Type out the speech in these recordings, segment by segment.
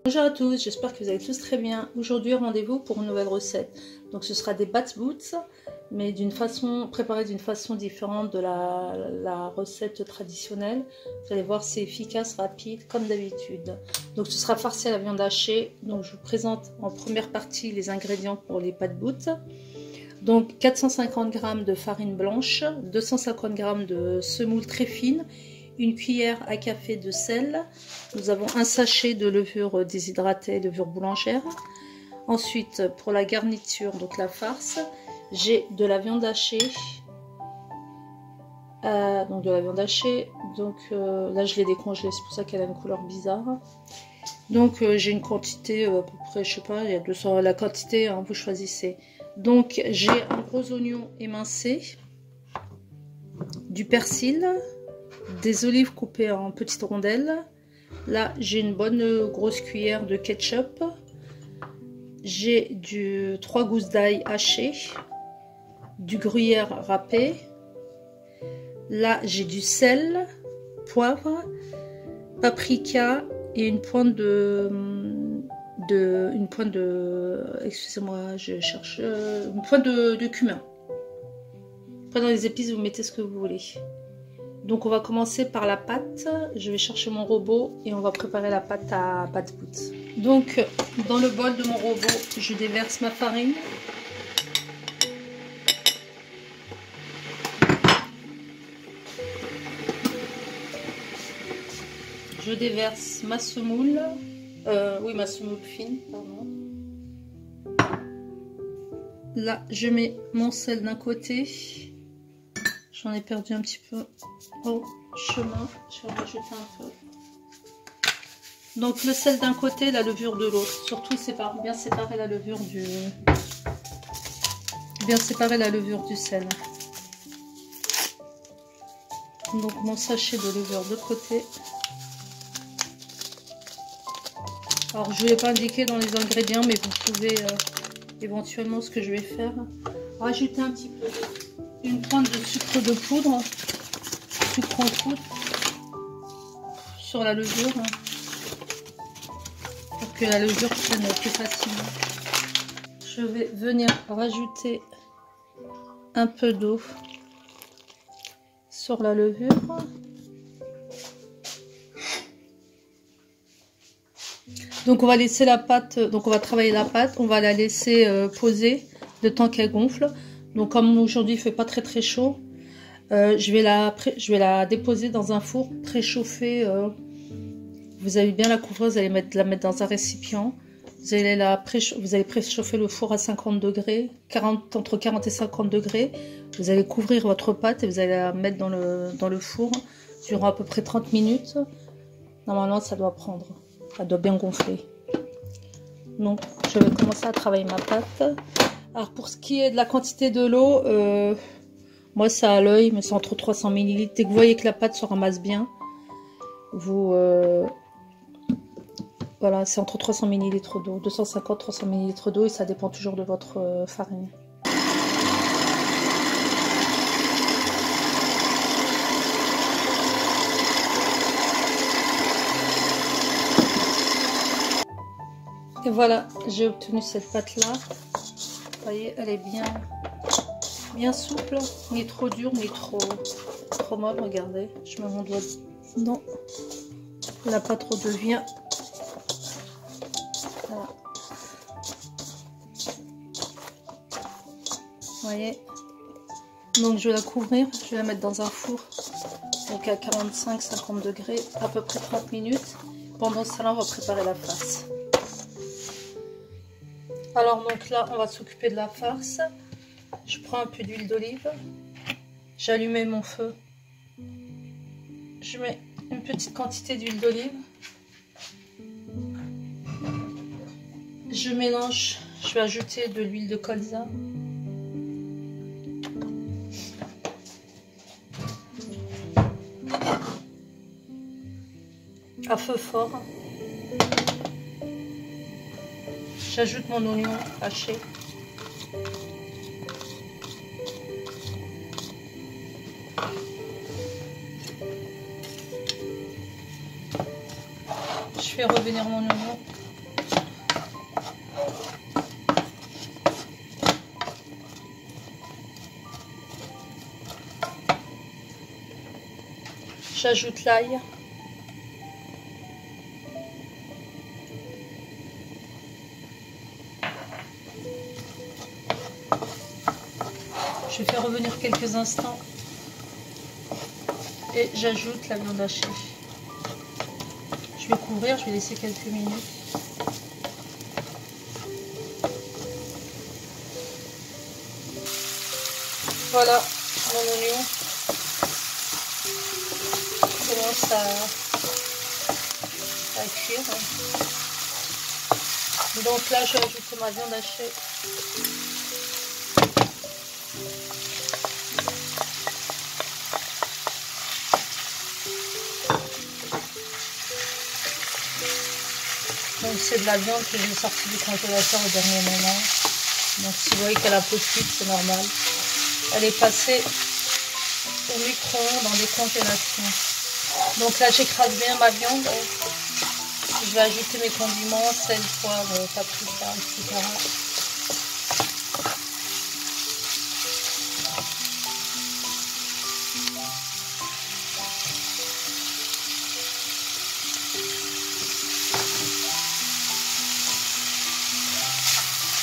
Bonjour à tous, j'espère que vous allez tous très bien. Aujourd'hui, rendez-vous pour une nouvelle recette. Donc ce sera des bat boots, mais préparés d'une façon différente de la recette traditionnelle. Vous allez voir, c'est efficace, rapide, comme d'habitude. Donc ce sera farci à la viande hachée. Donc je vous présente en première partie les ingrédients pour les bat boots. Donc 450 g de farine blanche, 250 g de semoule très fine, une cuillère à café de sel. Nous avons un sachet de levure déshydratée, levure boulangère. Ensuite, pour la garniture, donc la farce, j'ai de la viande hachée. Là, je l'ai décongelée, c'est pour ça qu'elle a une couleur bizarre. Donc, j'ai une quantité, à peu près, je sais pas, il y a 200, la quantité, hein, vous choisissez. Donc, j'ai un gros oignon émincé, du persil, des olives coupées en petites rondelles. Là, j'ai une bonne grosse cuillère de ketchup. J'ai 3 gousses d'ail hachées, du gruyère râpé. Là, j'ai du sel, poivre, paprika et une pointe de excusez-moi, je cherche une pointe de cumin. Après, dans les épices, vous mettez ce que vous voulez. Donc on va commencer par la pâte. Je vais chercher mon robot et on va préparer la pâte à bat boots. Donc dans le bol de mon robot, je déverse ma farine. Je déverse ma semoule. Ma semoule fine, pardon. Là, je mets mon sel d'un côté. J'en ai perdu un petit peu au chemin. Je vais rajouter un peu. Donc le sel d'un côté, la levure de l'autre. Surtout bien séparer la levure du sel. Donc mon sachet de levure de côté. Alors je ne l'ai pas indiqué dans les ingrédients, mais vous pouvez éventuellement, ce que je vais faire, rajouter un petit peu une pointe de sucre de poudre, sucre en poudre sur la levure pour que la levure prenne plus facilement. Je vais venir rajouter un peu d'eau sur la levure. Donc on va laisser la pâte, donc on va travailler la pâte, on va la laisser poser le temps qu'elle gonfle. Donc comme aujourd'hui il fait pas très chaud, je vais la déposer dans un four préchauffé. Vous allez bien la couvrir, vous allez la mettre dans un récipient. Vous allez préchauffer le four à 50 degrés, entre 40 et 50 degrés. Vous allez couvrir votre pâte et vous allez la mettre dans le four durant à peu près 30 minutes. Normalement ça doit prendre. Ça doit bien gonfler. Donc je vais commencer à travailler ma pâte. Alors pour ce qui est de la quantité de l'eau, moi c'est à l'œil, mais c'est entre 300 ml. Dès que vous voyez que la pâte se ramasse bien, voilà, c'est entre 300 ml d'eau, 250-300 ml d'eau, et ça dépend toujours de votre farine. Et voilà, j'ai obtenu cette pâte là. Vous voyez, elle est bien souple, ni trop dure, ni trop molle. Regardez, je mets mon doigt dedans. La pâte redevient. Voilà. Vous voyez. Donc je vais la couvrir, je vais la mettre dans un four. Donc à 45-50 degrés, à peu près 30 minutes. Pendant ce temps-là, on va préparer la farce. Alors donc là, on va s'occuper de la farce. Je prends un peu d'huile d'olive. J'allume mon feu. Je mets une petite quantité d'huile d'olive. Je mélange. Je vais ajouter de l'huile de colza. À feu fort. J'ajoute mon oignon haché. Je fais revenir mon oignon J'ajoute l'ail. Je fais revenir quelques instants et j'ajoute la viande hachée. Je vais couvrir, je vais laisser quelques minutes. Voilà, mon oignon commence à cuire. Donc là, je vais ajouter ma viande hachée. Donc c'est de la viande que j'ai sortie du congélateur au dernier moment. Donc si vous voyez qu'elle a peu cuite, c'est normal. Elle est passée au micro-ondes en décongélation. Donc là j'écrase bien ma viande. Je vais ajouter mes condiments, sel, poivre, paprika, etc.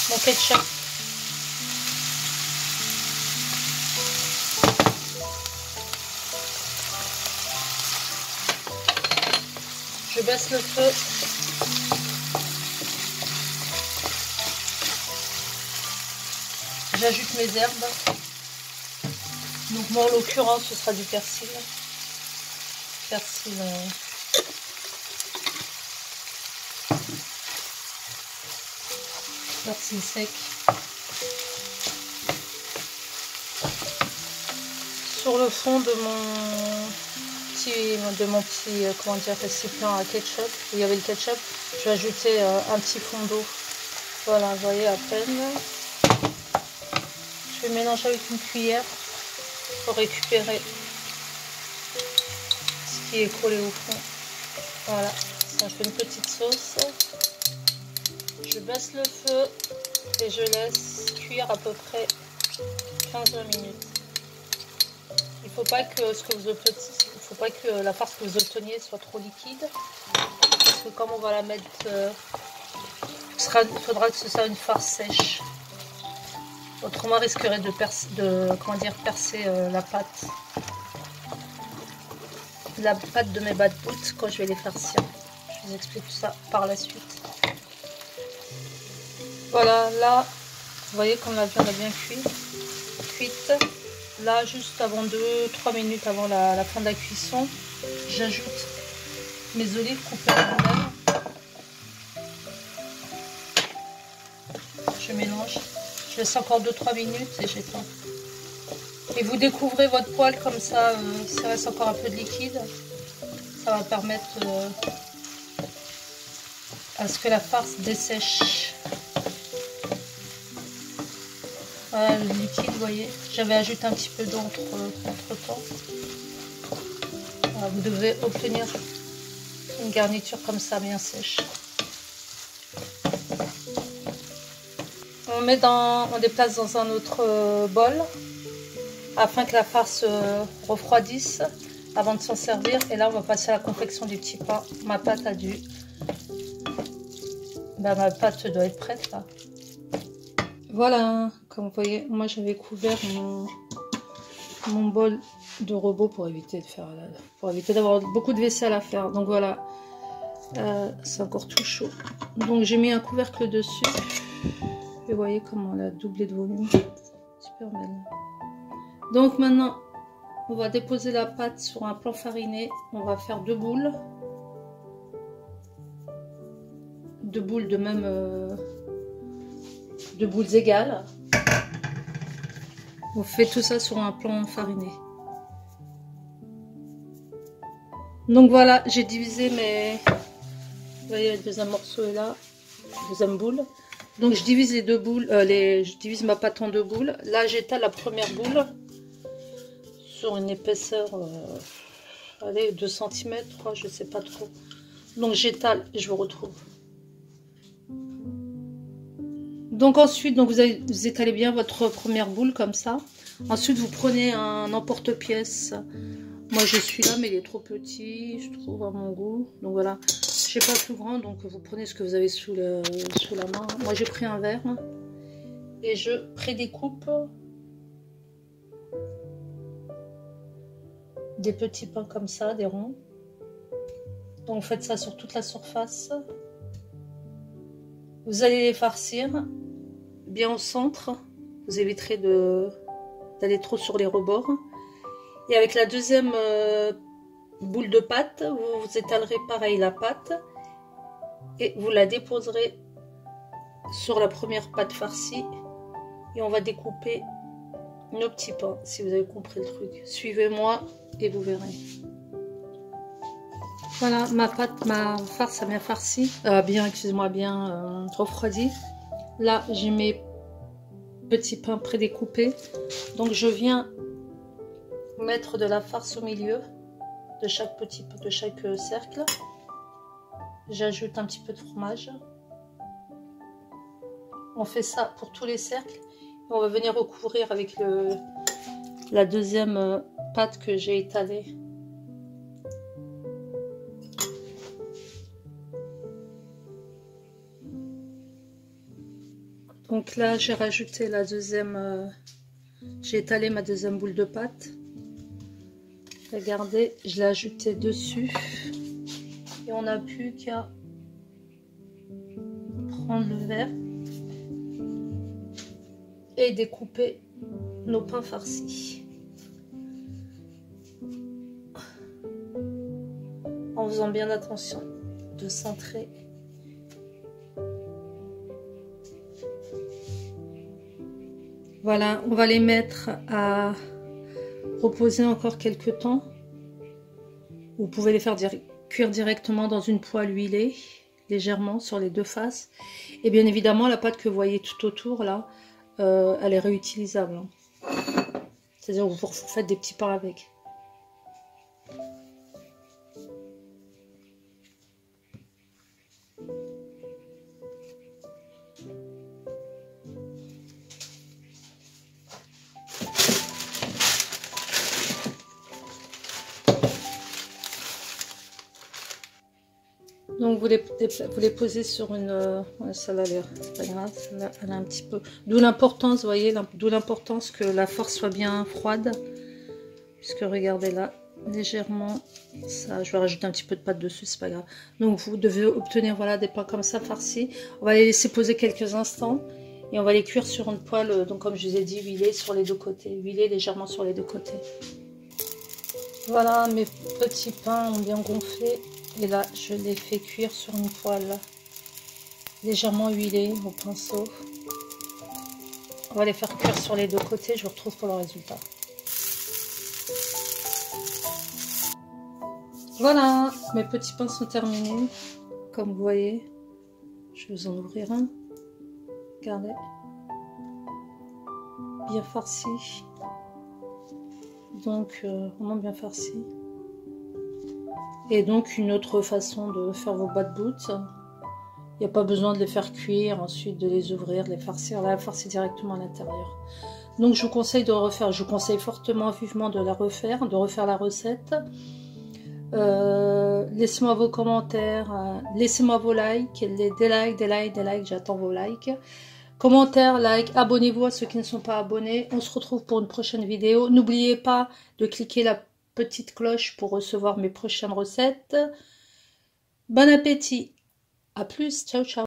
Mon ketchup. Je baisse le feu. J'ajoute mes herbes. Donc moi en l'occurrence ce sera du persil. Persil sec. Sur le fond de mon petit comment dire, récipient à ketchup, où il y avait le ketchup, je vais ajouter un petit fond d'eau. Voilà, vous voyez à peine. Je vais mélanger avec une cuillère pour récupérer ce qui est collé au fond. Voilà, ça fait une petite sauce. Je baisse le feu et je laisse cuire à peu près 15-20 minutes. Il ne faut pas que la farce que vous obteniez soit trop liquide. Parce que comme on va la mettre, il faudra que ce soit une farce sèche. Autrement, on risquerait de percer la pâte de mes bad-boots quand je vais les farcir. Je vous explique tout ça par la suite. Voilà, là, vous voyez comme la viande a bien cuite. Là, juste avant 2-3 minutes avant la fin de la cuisson, j'ajoute mes olives coupées en rondelles. Je mélange. Je laisse encore 2-3 minutes et j'éteins. Et vous découvrez votre poêle comme ça, s'il reste encore un peu de liquide. Ça va permettre à ce que la farce dessèche. Voilà le liquide, vous voyez. J'avais ajouté un petit peu d'eau entre temps. Voilà, vous devez obtenir une garniture comme ça, bien sèche. On déplace dans un autre bol afin que la farce refroidisse avant de s'en servir. Et là, on va passer à la confection du petit pain. Ma pâte ma pâte doit être prête là. Voilà, comme vous voyez, moi j'avais couvert mon bol de robot pour éviter d'avoir beaucoup de vaisselle à faire. Donc voilà, c'est encore tout chaud. Donc j'ai mis un couvercle dessus. Et vous voyez comment elle a doublé de volume. Super belle. Donc maintenant, on va déposer la pâte sur un plan fariné. On va faire deux boules. Deux boules de même... deux boules égales. On fait tout ça sur un plan fariné. Donc voilà, j'ai divisé mes... Vous voyez, le deuxième morceau est là. Deuxième boule. Donc je divise les deux boules, je divise ma pâte en deux boules. Là j'étale la première boule sur une épaisseur, allez, 2 cm, 3, je sais pas trop. Donc j'étale et je vous retrouve. Donc ensuite, vous étalez bien votre première boule comme ça. Ensuite vous prenez un emporte-pièce Moi je suis là mais il est trop petit, je trouve, à mon goût. Donc voilà, je n'ai pas plus grand, donc vous prenez ce que vous avez sous la main. Moi j'ai pris un verre et je prédécoupe des petits pains comme ça, des ronds. Donc vous faites ça sur toute la surface. Vous allez les farcir bien au centre. Vous éviterez d'aller trop sur les rebords. Et avec la deuxième boule de pâte, vous étalerez pareil la pâte. Et vous la déposerez sur la première pâte farcie. Et on va découper nos petits pains, si vous avez compris le truc. Suivez-moi et vous verrez. Voilà, ma farce a bien farci. Excusez-moi, bien refroidi. Là, j'ai mes petits pains prédécoupés. Donc, je viens mettre de la farce au milieu de chaque cercle. J'ajoute un petit peu de fromage. On fait ça pour tous les cercles. Et on va venir recouvrir avec la deuxième pâte que j'ai étalée. Donc là, j'ai rajouté la deuxième, j'ai étalé ma deuxième boule de pâte. Regardez, je l'ai ajoutée dessus. Et on n'a plus qu'à prendre le verre et découper nos pains farcis. En faisant bien attention de centrer. Voilà, on va les mettre à reposer encore quelques temps. Vous pouvez les faire cuire directement dans une poêle huilée, légèrement sur les deux faces. Et bien évidemment, la pâte que vous voyez tout autour, là, elle est réutilisable. C'est-à-dire que vous faites des petits pains avec. Donc vous les posez sur une... ouais, ça a l'air, c'est pas grave, elle a un petit peu... D'où l'importance, vous voyez, d'où l'importance que la farce soit bien froide. Puisque regardez là, légèrement, ça, je vais rajouter un petit peu de pâte dessus, c'est pas grave. Donc vous devez obtenir, voilà, des pains comme ça farcis. On va les laisser poser quelques instants. Et on va les cuire sur une poêle, donc comme je vous ai dit, huilée sur les deux côtés. Huilée légèrement sur les deux côtés. Voilà, mes petits pains ont bien gonflé. Et là, je les fais cuire sur une poêle légèrement huilée au pinceau. On va les faire cuire sur les deux côtés. Je vous retrouve pour le résultat. Voilà, mes petits pains sont terminés. Comme vous voyez, je vais vous en ouvrir un. Regardez. Bien farci. Donc, vraiment bien farci. Et donc une autre façon de faire vos bad boots. Il n'y a pas besoin de les faire cuire, ensuite de les ouvrir, de les farcir. Là, la farcir directement à l'intérieur. Donc je vous conseille de refaire, je vous conseille fortement, vivement de refaire la recette. Laissez-moi vos commentaires, laissez-moi vos likes, des likes, j'attends vos likes. Commentaires, likes, abonnez-vous à ceux qui ne sont pas abonnés. On se retrouve pour une prochaine vidéo. N'oubliez pas de cliquer la petite cloche pour recevoir mes prochaines recettes. Bon appétit. À plus. Ciao, ciao.